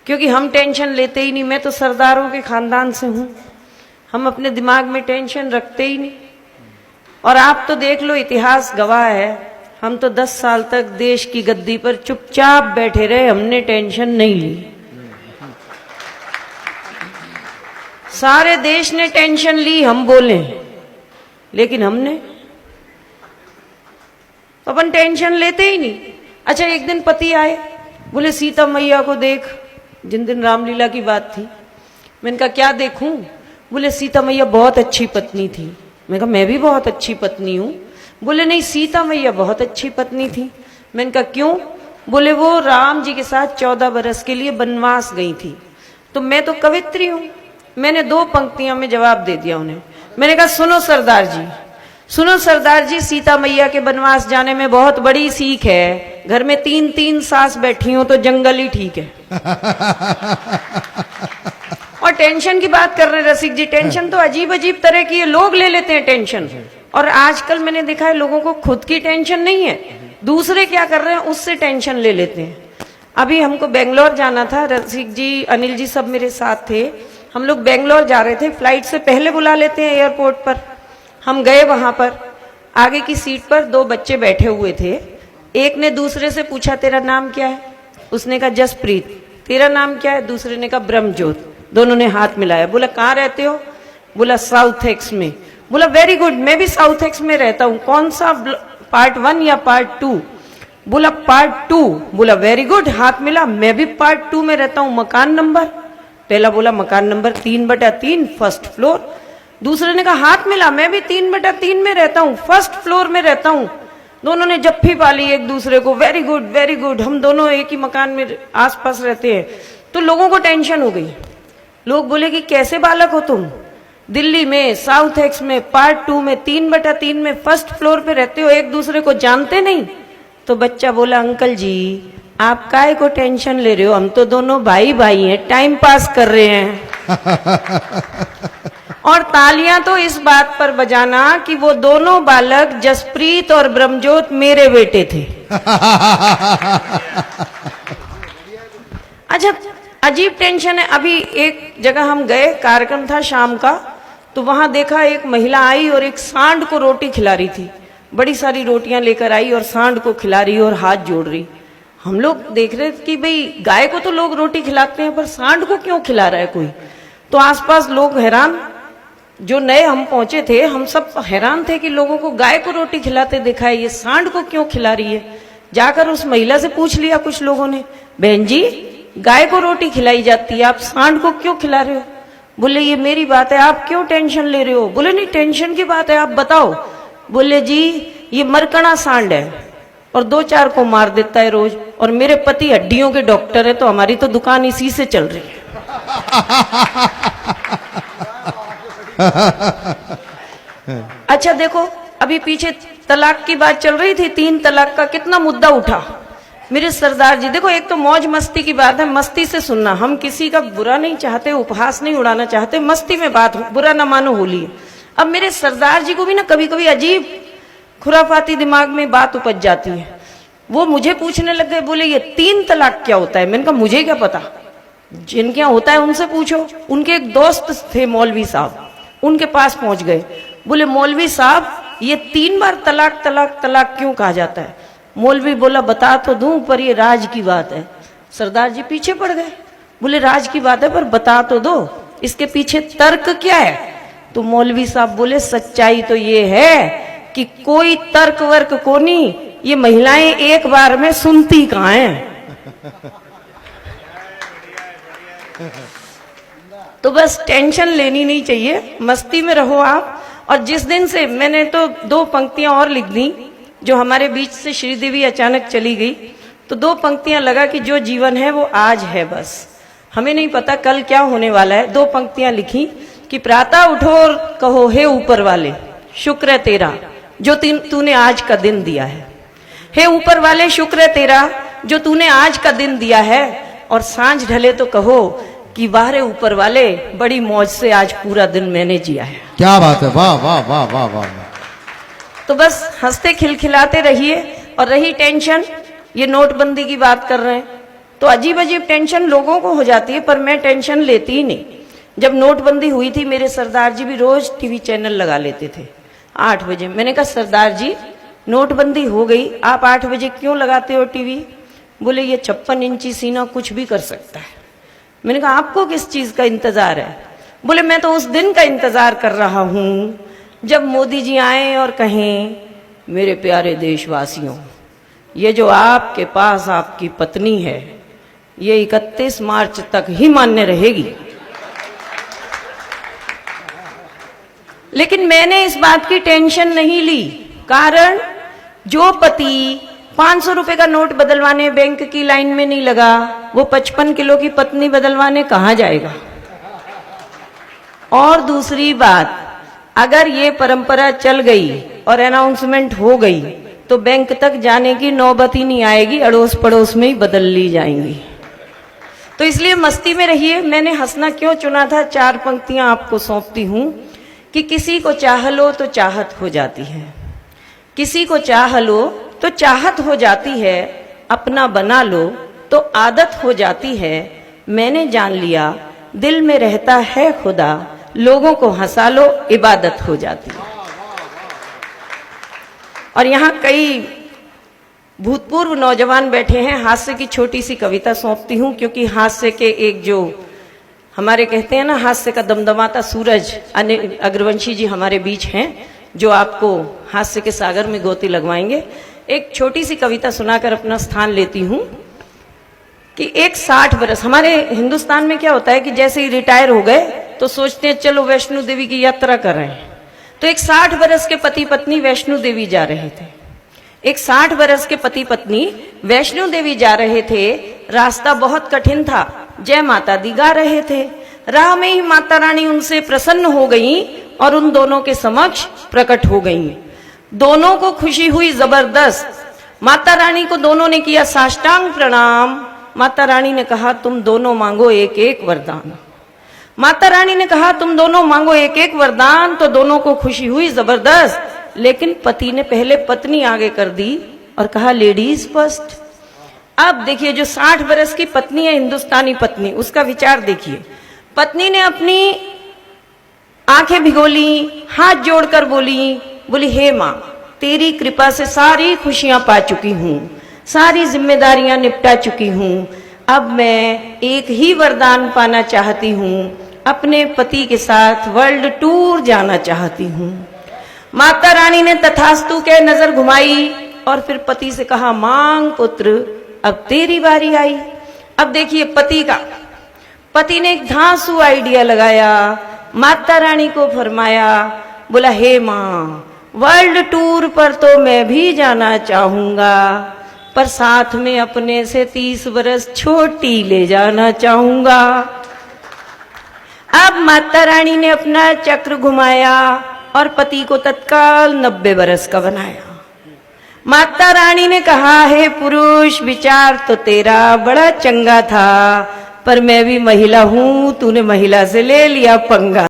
क्योंकि हम टेंशन लेते ही नहीं। मैं तो सरदारों के खानदान से हूं, हम अपने दिमाग में टेंशन रखते ही नहीं। और आप तो देख लो, इतिहास गवाह है, हम तो 10 साल तक देश की गद्दी पर चुपचाप बैठे रहे, हमने टेंशन नहीं ली। सारे देश ने टेंशन ली, हम बोले, लेकिन हमने अपन टेंशन लेते ही नहीं। अच्छा, एक दिन पति आए, बोले सीता मैया को देख। जिन दिन रामलीला की बात थी, मैंने कहा क्या देखूं? बोले सीता मैया बहुत अच्छी पत्नी थी। मैं कहा मैं भी बहुत अच्छी पत्नी हूं। बोले नहीं, सीता मैया बहुत अच्छी पत्नी थी। मैंने कहा क्यों? बोले वो राम जी के साथ 14 बरस के लिए वनवास गई थी। तो मैं तो कवित्री हूं, मैंने 2 पंक्तियों में जवाब दे दिया उन्हें। मैंने कहा सुनो सरदार जी, सुनो सरदार जी, सीता मैया के वनवास जाने में बहुत बड़ी सीख है। घर में 3-3 सास बैठी हो तो जंगल ही ठीक है। और टेंशन की बात कर रहे हैं रसिक जी, टेंशन तो अजीब अजीब तरह की है, लोग ले लेते हैं टेंशन। और आजकल मैंने देखा है लोगों को खुद की टेंशन नहीं है, दूसरे क्या कर रहे हैं उससे टेंशन ले लेते हैं। अभी हमको बेंगलोर जाना था, रसिक जी, अनिल जी सब मेरे साथ थे। हम लोग बेंगलोर जा रहे थे, फ्लाइट से पहले बुला लेते हैं एयरपोर्ट पर। हम गए, वहां पर आगे की सीट पर 2 बच्चे बैठे हुए थे। एक ने दूसरे से पूछा तेरा नाम क्या है? उसने कहा जसप्रीत। तेरा नाम क्या है? दूसरे ने कहा ब्रह्मज्योत। दोनों ने हाथ मिलाया। बोला कहाँ रहते हो? बोला साउथ एक्स में। बोला वेरी गुड, मैं भी साउथ एक्स में रहता हूँ। कौन सा, पार्ट 1 या पार्ट 2? बोला पार्ट 2। बोला वेरी गुड, हाथ मिला। मैं भी पार्ट 2 में रहता हूँ। मकान नंबर? पहला बोला मकान नंबर 3/3 फर्स्ट फ्लोर। दूसरे ने कहा हाथ मिला, मैं भी 3/3 में रहता हूँ, फर्स्ट फ्लोर में रहता हूँ। दोनों ने जप्फी पाली एक दूसरे को, वेरी गुड वेरी गुड, हम दोनों एक ही मकान में आसपास रहते हैं। तो लोगों को टेंशन हो गई। लोग बोले कि कैसे बालक हो तुम, दिल्ली में साउथ एक्स में पार्ट 2 में 3/3 में फर्स्ट फ्लोर पे रहते हो, एक दूसरे को जानते नहीं। तो बच्चा बोला अंकल जी आप काहे को टेंशन ले रहे हो, हम तो दोनों भाई भाई हैं, टाइम पास कर रहे हैं। और तालियां तो इस बात पर बजाना कि वो दोनों बालक जसप्रीत और ब्रह्मज्योत मेरे बेटे थे। अच्छा, अजीब टेंशन है। अभी एक जगह हम गए, कार्यक्रम था शाम का, तो वहां देखा एक महिला आई और एक सांड को रोटी खिला रही थी। बड़ी सारी रोटियां लेकर आई और सांड को खिला रही और हाथ जोड़ रही। हम लोग देख रहे कि भाई गाय को तो लोग रोटी खिलाते हैं, पर सांड को क्यों खिला रहा है कोई? तो आसपास लोग हैरान, जो नए हम पहुंचे थे, हम सब हैरान थे कि लोगों को गाय को रोटी खिलाते देखा है, ये सांड को क्यों खिला रही है? जाकर उस महिला से पूछ लिया कुछ लोगों ने, बहन जी गाय को रोटी खिलाई जाती है, आप सांड को क्यों खिला रहे हो? बोले ये मेरी बात है, आप क्यों टेंशन ले रहे हो? बोले नहीं टेंशन की बात है, आप बताओ। बोले जी ये मरकड़ा सांड है और 2-4 को मार देता है रोज, और मेरे पति हड्डियों के डॉक्टर है, तो हमारी तो दुकान इसी से चल रही है। अच्छा देखो, अभी पीछे तलाक की बात चल रही थी, 3 तलाक का कितना मुद्दा उठा। मेरे सरदार जी देखो, एक तो मौज मस्ती की बात है, मस्ती से सुनना, हम किसी का बुरा नहीं चाहते, उपहास नहीं उड़ाना चाहते, मस्ती में बात, बुरा न मानो होली है। अब मेरे सरदार जी को भी ना कभी कभी अजीब खुराफाती दिमाग में बात उपज जाती है। वो मुझे पूछने लग गए, बोले ये 3 तलाक क्या होता है? मैंने कहा मुझे क्या पता, जिनके यहाँ होता है उनसे पूछो। उनके एक दोस्त थे मौलवी साहब, उनके पास पहुंच गए। बोले मौलवी साहब ये 3 बार तलाक तलाक तलाक क्यों कहा जाता है? मौलवी बोला बता तो दूं, पर ये राज की बात है। सरदार जी पीछे पड़ गए, बोले राज की बात है पर बता तो दो, इसके पीछे तर्क क्या है? तो मौलवी साहब बोले सच्चाई तो ये है कि कोई तर्क वर्क को नहीं, ये महिलाएं एक बार में सुनती कहां हैं। तो बस टेंशन लेनी नहीं चाहिए, मस्ती में रहो आप। और जिस दिन से मैंने तो 2 पंक्तियां और लिख दी, जो हमारे बीच से श्रीदेवी अचानक चली गई, तो 2 पंक्तियां लगा कि जो जीवन है वो आज है, बस हमें नहीं पता कल क्या होने वाला है। 2 पंक्तियां लिखी कि प्रातः उठो और कहो हे ऊपर वाले शुक्र है तेरा जो तूने आज का दिन दिया है। हे ऊपर वाले शुक्र है तेरा जो तूने आज का दिन दिया है। और सांझ ढले तो कहो कि वाह रे ऊपर वाले, बड़ी मौज से आज पूरा दिन मैंने जिया है। क्या बात है, वाह वाह वाह वाह वाह। तो बस हंसते खिलखिलाते रहिए। और रही टेंशन, ये नोटबंदी की बात कर रहे हैं, तो अजीब अजीब टेंशन लोगों को हो जाती है, पर मैं टेंशन लेती ही नहीं। जब नोटबंदी हुई थी, मेरे सरदार जी भी रोज टीवी चैनल लगा लेते थे 8 बजे। मैंने कहा सरदार जी नोटबंदी हो गई, आप 8 बजे क्यों लगाते हो टीवी? बोले ये 56 इंची सीना कुछ भी कर सकता है। मैंने कहा आपको किस चीज का इंतजार है? बोले मैं तो उस दिन का इंतजार कर रहा हूं जब मोदी जी आए और कहें मेरे प्यारे देशवासियों, ये जो आपके पास आपकी पत्नी है ये 31 मार्च तक ही मान्य रहेगी। लेकिन मैंने इस बात की टेंशन नहीं ली, कारण जो पति 500 रुपए का नोट बदलवाने बैंक की लाइन में नहीं लगा, वो 55 किलो की पत्नी बदलवाने कहां जाएगा? और दूसरी बात, अगर ये परंपरा चल गई और अनाउंसमेंट हो गई तो बैंक तक जाने की नौबत ही नहीं आएगी, अड़ोस पड़ोस में ही बदल ली जाएंगी। तो इसलिए मस्ती में रहिए। मैंने हंसना क्यों चुना था, 4 पंक्तियां आपको सौंपती हूं कि किसी को चाह लो तो चाहत हो जाती है, किसी को चाह लो तो चाहत हो जाती है, अपना बना लो तो आदत हो जाती है। मैंने जान लिया दिल में रहता है खुदा, लोगों को हंसा लो इबादत हो जाती है। और यहाँ कई भूतपूर्व नौजवान बैठे हैं, हास्य की छोटी सी कविता सौंपती हूं, क्योंकि हास्य के एक जो हमारे कहते हैं ना हास्य का दमदमाता सूरज, अनिल अग्रवंशी जी हमारे बीच हैं जो आपको हास्य के सागर में गोती लगवाएंगे। एक छोटी सी कविता सुनाकर अपना स्थान लेती हूं कि एक 60 बरस, हमारे हिंदुस्तान में क्या होता है कि जैसे ही रिटायर हो गए तो सोचते हैं चलो वैष्णो देवी की यात्रा कर रहे हैं। तो एक 60 बरस के पति पत्नी वैष्णो देवी जा रहे थे। एक 60 बरस के पति पत्नी वैष्णो देवी जा रहे थे। रास्ता बहुत कठिन था, जय माता दी गा रहे थे। राह में ही माता रानी उनसे प्रसन्न हो गईं और उन दोनों के समक्ष प्रकट हो गईं। दोनों को खुशी हुई जबरदस्त। माता रानी को दोनों ने किया साष्टांग प्रणाम। माता रानी ने कहा तुम दोनों मांगो एक एक वरदान। माता रानी ने कहा तुम दोनों मांगो एक एक वरदान। तो दोनों को खुशी हुई जबरदस्त, लेकिन पति ने पहले पत्नी आगे कर दी और कहा लेडीज फर्स्ट। अब देखिए जो 60 बरस की पत्नी है, हिंदुस्तानी पत्नी, उसका विचार देखिए। पत्नी ने अपनी आंखें भिगोली, हाथ जोड़कर बोली हे माँ, तेरी कृपा से सारी खुशियां पा चुकी हूं, सारी जिम्मेदारियां निपटा चुकी हूं। अब मैं एक ही वरदान पाना चाहती हूं, अपने पति के साथ वर्ल्ड टूर जाना चाहती हूं। माता रानी ने तथास्तु के नजर घुमाई और फिर पति से कहा मांग पुत्र, अब तेरी बारी आई। अब देखिए पति ने एक धांसू आइडिया लगाया, माता रानी को फरमाया, बोला हे माँ, वर्ल्ड टूर पर तो मैं भी जाना चाहूंगा, पर साथ में अपने से 30 बरस छोटी ले जाना चाहूंगा। अब माता रानी ने अपना चक्र घुमाया और पति को तत्काल 90 बरस का बनाया। माता रानी ने कहा हे पुरुष, विचार तो तेरा बड़ा चंगा था, पर मैं भी महिला हूं, तूने महिला से ले लिया पंगा।